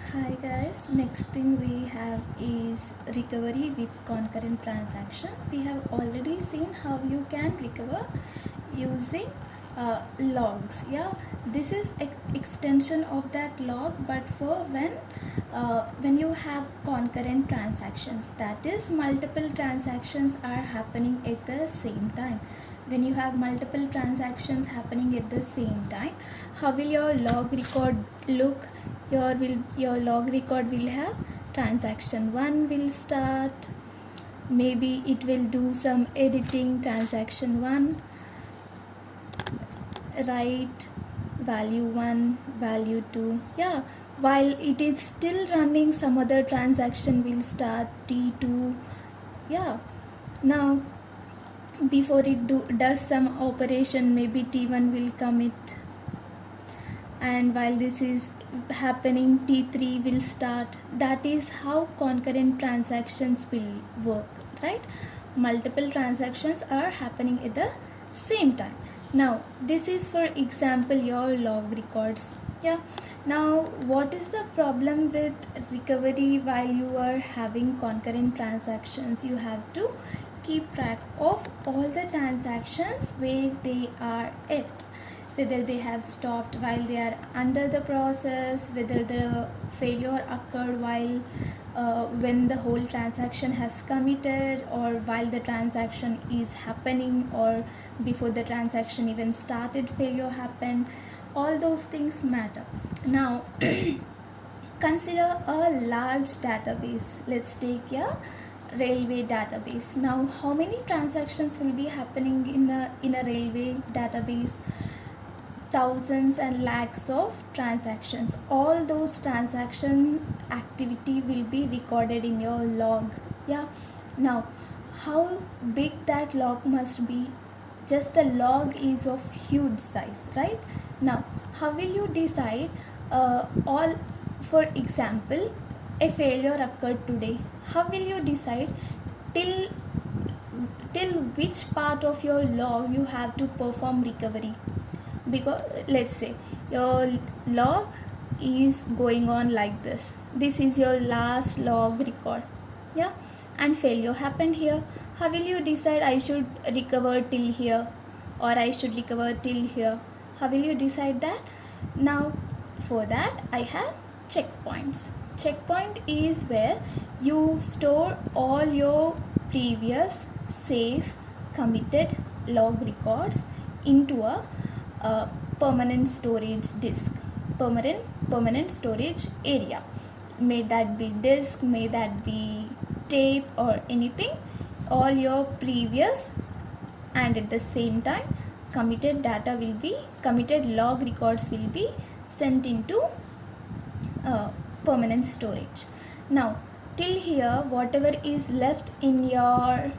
Hi guys, next thing we have is recovery with concurrent transaction. We have already seen how you can recover using logs. Yeah, this is extension of that log, but for when you have concurrent transactions, that is multiple transactions are happening at the same time. When you have multiple transactions happening at the same time, how will your log record look? Your log record will have transaction 1 will start, maybe it will do some editing, transaction 1 write value 1 value 2. Yeah, while it is still running, some other transaction will start t2. Yeah, now before it does some operation, maybe t1 will commit, and while this is happening, t3 will start. That is how concurrent transactions will work, right? Multiple transactions are happening at the same time. Now this is, for example, your log records. Yeah, now what is the problem with recovery while you are having concurrent transactions? You have to keep track of all the transactions where they are at, whether they have stopped while they are under the process, whether the failure occurred while when the whole transaction has committed, or while the transaction is happening, or before the transaction even started failure happened. All those things matter. Now consider a large database. Let's take a railway database. Now how many transactions will be happening in a railway database? Thousands and lakhs of transactions. All those transaction activity will be recorded in your log. Yeah, now how big that log must be? Just the log is of huge size, right? Now how will you decide all, for example, a failure occurred today? How will you decide till which part of your log you have to perform recovery? Because let's say your log is going on like this. This is your last log record. Yeah, and failure happened here. How will you decide I should recover till here, or I should recover till here? How will you decide that? Now for that I have checkpoints. Checkpoint is where you store all your previous safe committed log records into a permanent storage disk, permanent storage area. May that be disk, may that be tape, or anything. All your previous and at the same time committed log records will be sent into permanent storage. Now till here, whatever is left in your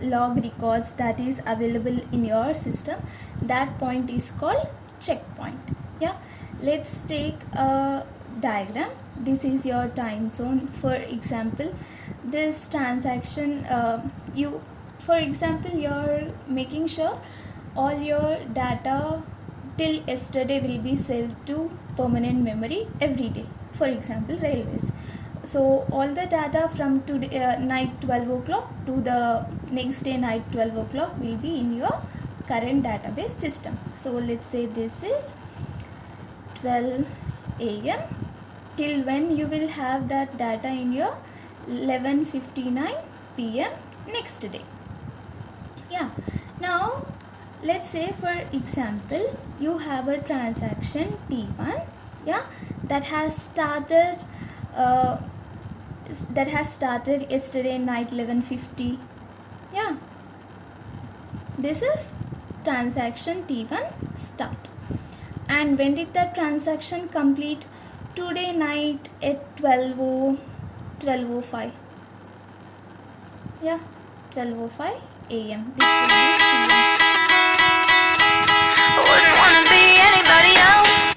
log records that is available in your system, that point is called checkpoint. Yeah, let's take a diagram. This is your time zone. For example, this transaction, for example, you're making sure all your data till yesterday will be saved to permanent memory every day. For example, railways. So all the data from today night 12 o'clock to the next day night 12 o'clock will be in your current database system. So let's say this is 12 a.m. till when you will have that data in your 11:59 p.m. next day. Yeah, now let's say, for example, you have a transaction T1, yeah, that has started yesterday night 11:50. Yeah, this is transaction T1 start. And when did that transaction complete? Today night at 12:05. Yeah, 12:05 a.m. This will be PM.